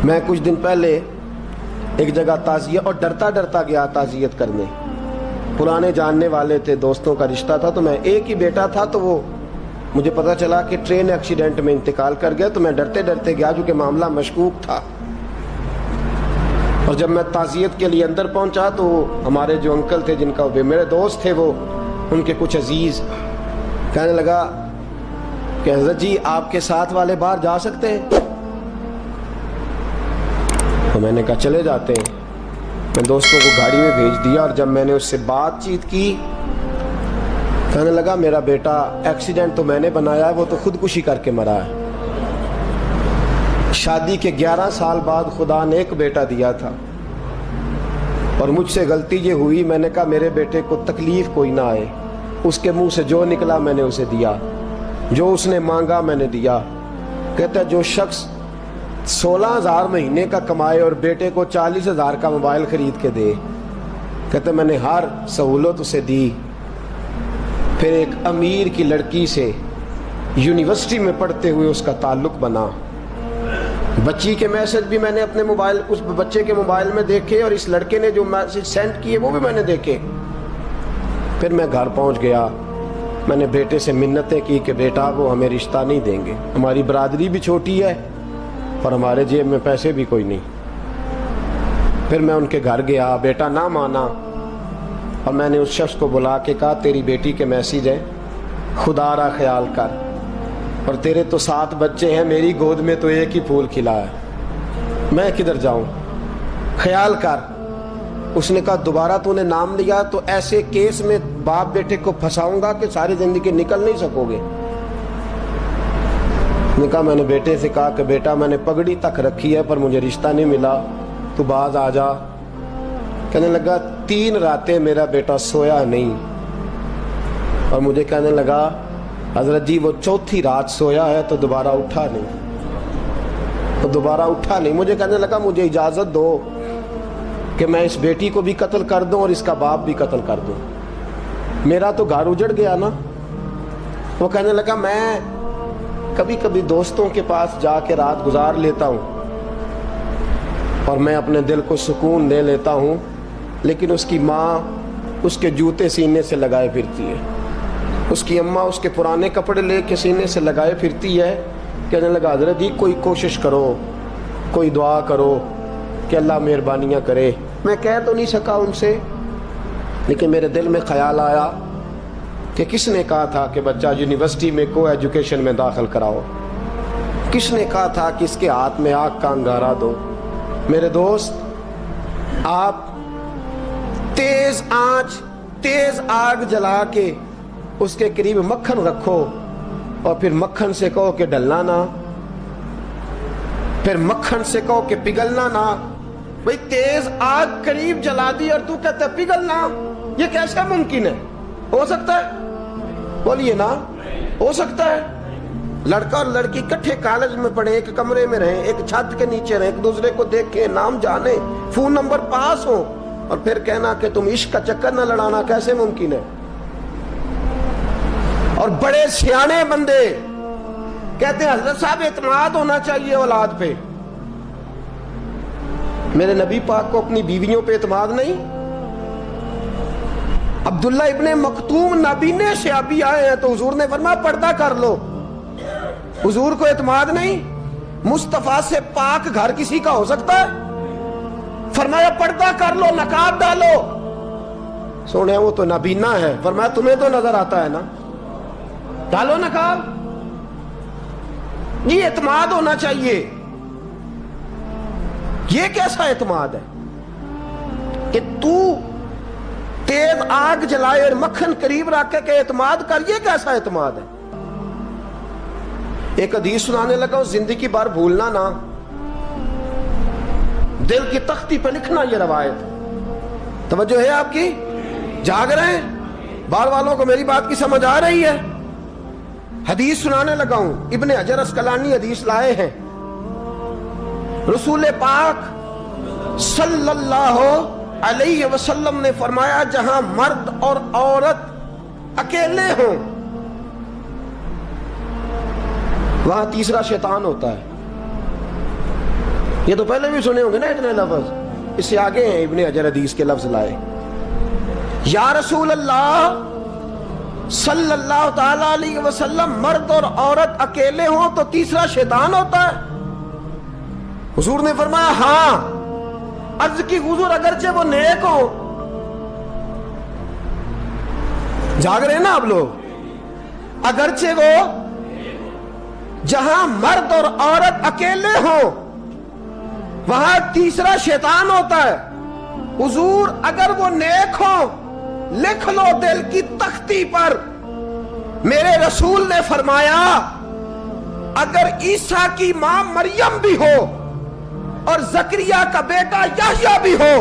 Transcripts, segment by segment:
میں کچھ دن پہلے ایک جگہ تعزیت اور ڈرتا ڈرتا گیا تعزیت کرنے. پرانے جاننے والے تھے، دوستوں کا رشتہ تھا، تو میں ایک ہی بیٹا تھا، تو وہ مجھے پتا چلا کہ ٹرین ایکسیڈنٹ میں انتقال کر گیا. تو میں ڈرتے ڈرتے گیا کیونکہ معاملہ مشکوک تھا. اور جب میں تعزیت کے لیے اندر پہنچا تو ہمارے جو انکل تھے، جن کا میرے دوست تھے، وہ ان کے کچھ عزیز کہنے لگا کہ حضرت جی آپ کے ساتھ والے باہر جا سکتے ہیں؟ تو میں نے کہا چلے جاتے ہیں. میں دوستوں کو گاڑی میں بھیج دیا، اور جب میں نے اس سے بات چیت کی، کہنے لگا میرا بیٹا ایکسیڈنٹ تو میں نے بنایا ہے، وہ تو خودکشی کر کے مرا ہے. شادی کے 11 سال بعد خدا نے ایک بیٹا دیا تھا، اور مجھ سے غلطی یہ ہوئی، میں نے کہا میرے بیٹے کو تکلیف کوئی نہ آئے. اس کے منہ سے جو نکلا میں نے اسے دیا، جو اس نے مانگا میں نے دیا. کہتا ہے جو شخص 16,000 مہینے کا کمائے اور بیٹے کو 40,000 کا موبائل خرید کے دے، کہتا ہے میں نے ہر سہولت اسے دی. پھر ایک امیر کی لڑکی سے یونیورسٹی میں پڑھتے ہوئے اس کا تعلق بنا. بچی کے میسج بھی میں نے اپنے موبائل، اس بچے کے موبائل میں دیکھے، اور اس لڑکے نے جو میسج سینڈ کیے وہ بھی میں نے دیکھے. پھر میں گھر پہنچ گیا، میں نے بیٹے سے منتیں کی کہ بیٹا وہ ہمیں رشتہ نہیں دیں گے، ہماری برادری بھی چھوٹی ہے اور ہمارے جیب میں پیسے بھی کوئی نہیں. پھر میں ان کے گھر گیا، بیٹا نہ مانا، اور میں نے اس شخص کو بلا کے کہا تیری بیٹی کے میسیج ہیں، خدا را خیال کر، اور تیرے تو 7 بچے ہیں، میری گود میں تو ایک ہی پھول کھلا ہے، میں کدھر جاؤں، خیال کر. اس نے کہا دوبارہ تو نے نام لیا تو ایسے کیس میں باپ بیٹے کو پھنساؤں گا کہ ساری زندگی نکل نہیں سکو گے. نے کہا میں نے بیٹے سے کہا کہ بیٹا میں نے پگڑی تک رکھی ہے پر مجھے رشتہ نہیں ملا، تو باز آ جا. کہنے لگا 3 راتیں میرا بیٹا سویا نہیں، اور مجھے کہنے لگا حضرت جی وہ 4تھی رات سویا ہے تو دوبارہ اٹھا نہیں. مجھے کہنے لگا مجھے اجازت دو کہ میں اس بیٹی کو بھی قتل کر دوں اور اس کا باپ بھی قتل کر دوں، میرا تو گھر اجڑ گیا نا. وہ کہنے لگا میں کبھی کبھی دوستوں کے پاس جا کے رات گزار لیتا ہوں اور میں اپنے دل کو سکون دے لیتا ہوں، لیکن اس کی ماں اس کے جوتے سینے سے لگائے پھرتی ہے، اس کی اماں اس کے پرانے کپڑے لے کے سینے سے لگائے پھرتی ہے. کہنے لگا حضرت جی کوئی کوشش کرو، کوئی دعا کرو کہ اللہ مہربانیاں کرے. میں کہہ تو نہیں سکا ان سے، لیکن میرے دل میں خیال آیا کہ کس نے کہا تھا کہ بچہ یونیورسٹی میں کو ایجوکیشن میں داخل کراؤ، کس نے کہا تھا کہ اس کے ہاتھ میں آگ کا انگارہ دو. میرے دوست آپ تیز آنچ، تیز آگ جلا کے اس کے قریب مکھن رکھو، اور پھر مکھن سے کہو کہ ڈلنا نہ، پھر مکھن سے کہو کہ پگھلنا نہ. بھئی تیز آگ قریب جلا دی اور تو کہتا ہے پگھلنا، یہ کیسا ممکن ہے؟ ہو سکتا ہے؟ بولیے نا، ہو سکتا ہے؟ لڑکا اور لڑکی کٹھے کالج میں پڑھیں، ایک کمرے میں رہیں، ایک چھت کے نیچے رہیں، ایک دوسرے کو دیکھیں، نام جانیں، فون نمبر پاس ہو، اور پھر کہنا کہ تم عشق کا چکر نہ لڑانا، کیسے ممکن ہے؟ اور بڑے سیانے بندے کہتے ہیں حضرت صاحب اعتماد ہونا چاہیے اولاد پہ. میرے نبی پاک کو اپنی بیویوں پہ اعتماد نہیں؟ عبداللہ ابن مکتوم نابینے سے ابھی آئے ہیں تو حضور نے فرمایا پردہ کر لو. حضور کو اعتماد نہیں؟ مصطفیٰ سے پاک گھر کسی کا ہو سکتا ہے؟ فرمایا پردہ کر لو، نقاب ڈالو. سونے وہ تو نابینا ہے، فرمایا تمہیں تو نظر آتا ہے نا، ڈالو نقاب. یہ اعتماد ہونا چاہیے. یہ کیسا اعتماد ہے کہ تو تیز آگ جلائے اور مکھن قریب رکھ کے اعتماد کر؟ یہ کیسا اعتماد ہے؟ ایک حدیث سنانے لگا ہوں، زندگی بھر بھولنا نہ، دل کی تختی پہ لکھنا. یہ روایت توجہ ہے آپ کی؟ جاگ رہے ہیں؟ بار والوں کو میری بات کی سمجھ آ رہی ہے؟ حدیث سنانے لگا ہوں، ابن حجر اسقلانی حدیث لائے ہیں. رسول پاک صلی اللہ علیہ وسلم نے فرمایا جہاں مرد اور عورت اکیلے ہوں وہاں تیسرا شیطان ہوتا ہے. یہ تو پہلے بھی سنے ہوں گے نا اتنے لفظ، اس سے آگے ہیں ابن حجر حدیث کے لفظ لائے. یا رسول اللہ صلی اللہ تعالی علیہ وسلم، مرد اور عورت اکیلے ہوں تو تیسرا شیطان ہوتا ہے؟ حضور نے فرمایا ہاں. عرض کی حضور اگرچہ وہ نیک ہو، جاگ رہے ہیں نا آپ لوگ، اگرچہ وہ جہاں مرد اور عورت اکیلے ہوں وہاں تیسرا شیطان ہوتا ہے. حضور اگر وہ نیک ہو لکھ لو دل کی تختی پر. میرے رسول نے فرمایا اگر عیسیٰ کی ماں مریم بھی ہو اور زکریا کا بیٹا یحییٰ بھی ہو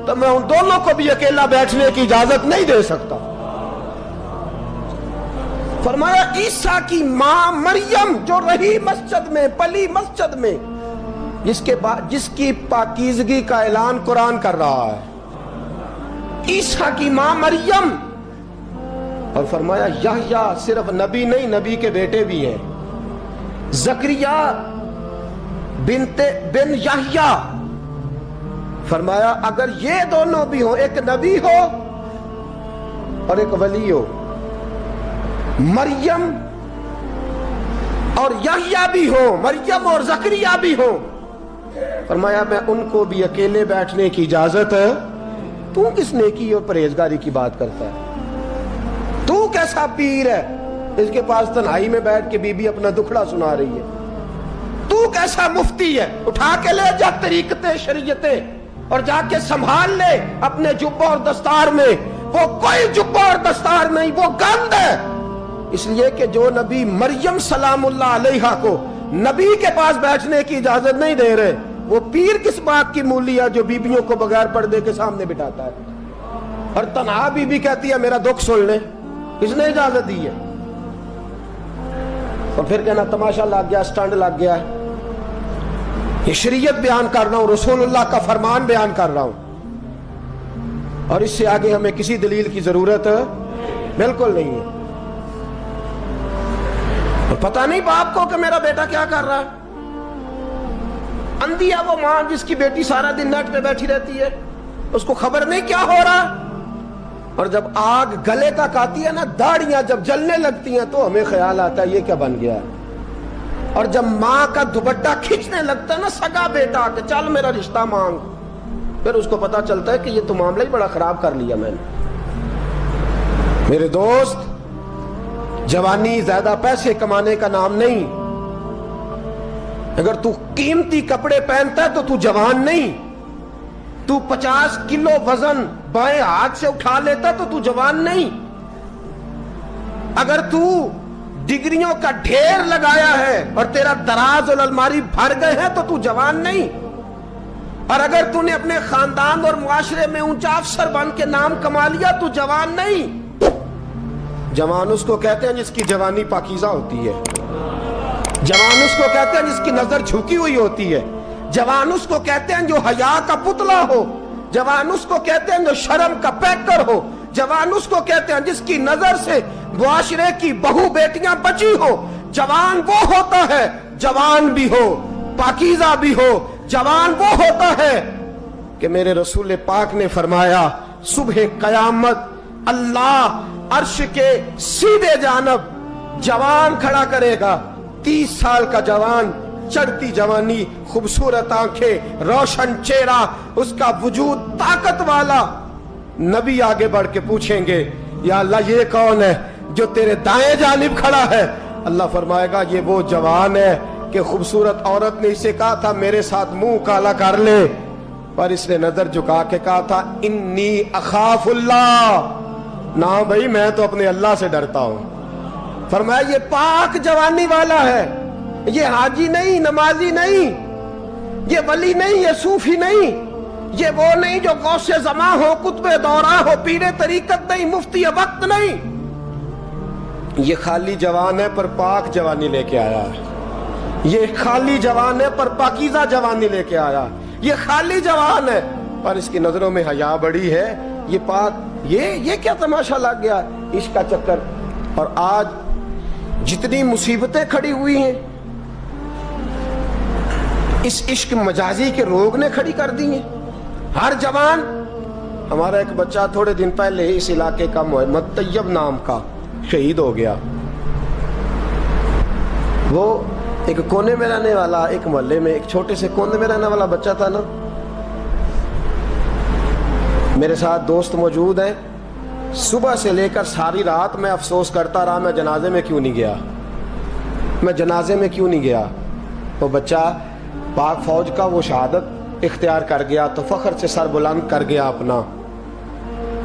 تو میں ان دونوں کو بھی اکیلا بیٹھنے کی اجازت نہیں دے سکتا. فرمایا عیسیٰ کی ماں مریم جو رہی مسجد میں، پلی مسجد میں، جس کی پاکیزگی کا اعلان قرآن کر رہا ہے، عیسیٰ کی ماں مریم. اور فرمایا یحییٰ صرف نبی نہیں، نبی کے بیٹے بھی ہیں، زکریا بن یحییٰ. فرمایا اگر یہ دونوں بھی ہوں، ایک نبی ہو اور ایک ولی ہو، مریم اور یحییٰ بھی ہو، مریم اور زکریا بھی ہو، فرمایا میں ان کو بھی اکیلے بیٹھنے کی اجازت ہے. تو کس نیکی اور پرہیزگاری کی بات کرتا ہے؟ تو کیسا پیر ہے اس کے پاس تنہائی میں بیٹھ کے بی بی اپنا دکھڑا سنا رہی ہے؟ تو کیسا مفتی ہے؟ اٹھا کے لے جا طریقتیں شریعتیں اور جا کے سنبھال لے اپنے جبہ اور دستار میں. وہ کوئی جبہ اور دستار نہیں، وہ گند ہے. اس لیے کہ جو نبی مریم سلام اللہ علیہا کو نبی کے پاس بیٹھنے کی اجازت نہیں دے رہے، وہ پیر کس بات کی مولی ہے جو بیبیوں کو بغیر پردے کے سامنے بٹھاتا ہے اور تنہا بی بی کہتی ہے میرا دکھ سن لے؟ کس نے اجازت دی ہے؟ اور پھر کہنا تماشا لگ گیا، سٹنڈ لگ گیا ہے. یہ شریعت بیان کر رہا ہوں، رسول اللہ کا فرمان بیان کر رہا ہوں، اور اس سے آگے ہمیں کسی دلیل کی ضرورت بالکل نہیں ہے. اور پتہ نہیں باپ کو کہ میرا بیٹا کیا کر رہا ہے. اندھی ہے وہ ماں جس کی بیٹی سارا دن نیٹ پہ بیٹھی رہتی ہے، اس کو خبر نہیں کیا ہو رہا. اور جب آگ گلے تک آتی ہے نا، داڑیاں جب جلنے لگتی ہیں تو ہمیں خیال آتا ہے یہ کیا بن گیا. اور جب ماں کا دوپٹہ کھینچنے لگتا ہے نا سگا بیٹا کہ چل میرا رشتہ مانگ، پھر اس کو پتا چلتا ہے کہ یہ تو معاملہ ہی بڑا خراب کر لیا میں نے. میرے دوست، جوانی زیادہ پیسے کمانے کا نام نہیں. اگر تو قیمتی کپڑے پہنتا ہے تو تو جوان نہیں. تو 50 کلو وزن بائیں ہاتھ سے اٹھا لیتا تو تو جوان نہیں. اگر تو ڈگریوں کا ڈھیر لگایا ہے اور تیرا دراز اور الماری بھر گئے ہیں تو تو جوان نہیں. اور اگر تو نے اپنے خاندان اور معاشرے میں اونچا افسر بن کے نام کما لیا تو جوان نہیں. جوان اس کو کہتے ہیں جس کی جوانی پاکیزہ ہوتی ہے. جوان اس کو کہتے ہیں جس کی نظر جھکی ہوئی ہوتی ہے. جوان اس کو کہتے ہیں جو حیا کا پتلا ہو. جوان اس کو کہتے ہیں جو شرم کا پیکر ہو. جوان اس کو کہتے ہیں جس کی نظر سے معاشرے کی بہو بیٹیاں بچی ہو. جوان وہ ہوتا ہے، جوان بھی ہو پاکیزہ بھی ہو، جوان وہ ہوتا ہے کہ میرے رسول پاک نے فرمایا صبح قیامت اللہ عرش کے سیدھے جانب جوان کھڑا کرے گا. 30 سال کا جوان، چڑھتی جوانی، خوبصورت آنکھیں، روشن چہرہ، اس کا وجود طاقت والا. نبی آگے بڑھ کے پوچھیں گے یا اللہ یہ کون ہے جو تیرے دائیں جانب کھڑا ہے؟ اللہ فرمائے گا یہ وہ جوان ہے کہ خوبصورت عورت نے اسے کہا تھا میرے ساتھ منہ کالا کر لے، پر اس نے نظر جھکا کے کہا تھا انی اخاف اللہ. نہ بھائی میں تو اپنے اللہ سے ڈرتا ہوں. فرمایا یہ پاک جوانی والا ہے، یہ حاجی نہیں، نمازی نہیں، یہ ولی نہیں، یہ صوفی نہیں، یہ وہ نہیں جو غوث زماں ہو، قطب دورہ ہو، پیر طریقت نہیں، مفتی وقت نہیں. یہ خالی جوان ہے پر پاک جوانی لے کے آیا ہے. یہ خالی جوان ہے پر پاکیزہ جوانی لے کے آیا. یہ خالی جوان ہے پر اس کی نظروں میں حیا بڑی ہے. یہ پاک، یہ کیا تماشا لگ گیا عشق کا چکر. اور آج جتنی مصیبتیں کھڑی ہوئی ہیں اس عشق مجازی کے روگ نے کھڑی کر دی ہیں ہر جوان. ہمارا ایک بچہ تھوڑے دن پہلے اس علاقے کا محمد طیب نام کا شہید ہو گیا. وہ ایک کونے میں رہنے والا، ایک محلے میں ایک چھوٹے سے کونے میں رہنے والا بچہ تھا نا. میرے ساتھ دوست موجود ہیں. صبح سے لے کر ساری رات میں افسوس کرتا رہا میں جنازے میں کیوں نہیں گیا، میں جنازے میں کیوں نہیں گیا. وہ بچہ پاک فوج کا وہ شہادت اختیار کر گیا تو فخر سے سر بلند کر گیا اپنا.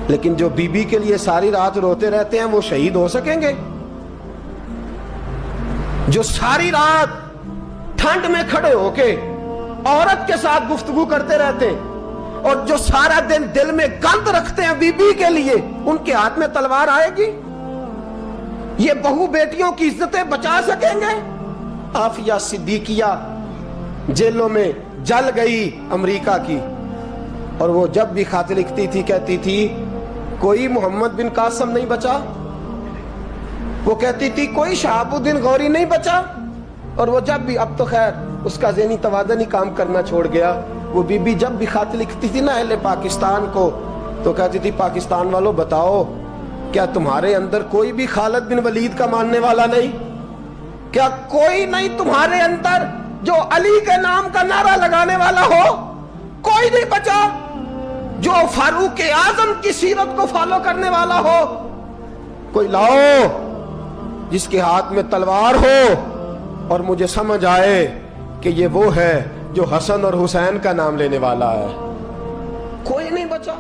لیکن جو بی بی کے لیے ساری رات روتے رہتے ہیں وہ شہید ہو سکیں گے؟ جو ساری رات ٹھنڈ میں کھڑے ہو کے عورت کے ساتھ گفتگو کرتے رہتے ہیں اور جو سارا دن دل میں گند رکھتے ہیں بی بی کے لیے، ان کے ہاتھ میں تلوار آئے گی؟ یہ بہو بیٹیوں کی عزتیں بچا سکیں گے؟ عافیہ صدیقیہ جیلوں میں جل گئی امریکہ کی، اور وہ جب بھی خط لکھتی تھی کہتی تھی کوئی محمد بن قاسم نہیں بچا، وہ کہتی تھی کوئی شہاب الدین غوری نہیں بچا. اور وہ جب بھی، اب تو خیر اس کا ذہنی توازن ہی کام کرنا چھوڑ گیا، وہ بی بی جب بھی خط لکھتی تھی نا اہل پاکستان کو تو کہتی تھی پاکستان والوں بتاؤ کیا تمہارے اندر کوئی بھی خالد بن ولید کا ماننے والا نہیں؟ کیا کوئی نہیں تمہارے اندر جو علی کے نام کا نعرہ لگانے والا ہو؟ کوئی نہیں بچا جو فاروق اعظم کی سیرت کو فالو کرنے والا ہو؟ کوئی لاؤ جس کے ہاتھ میں تلوار ہو اور مجھے سمجھ آئے کہ یہ وہ ہے جو حسن اور حسین کا نام لینے والا ہے. کوئی نہیں بچا.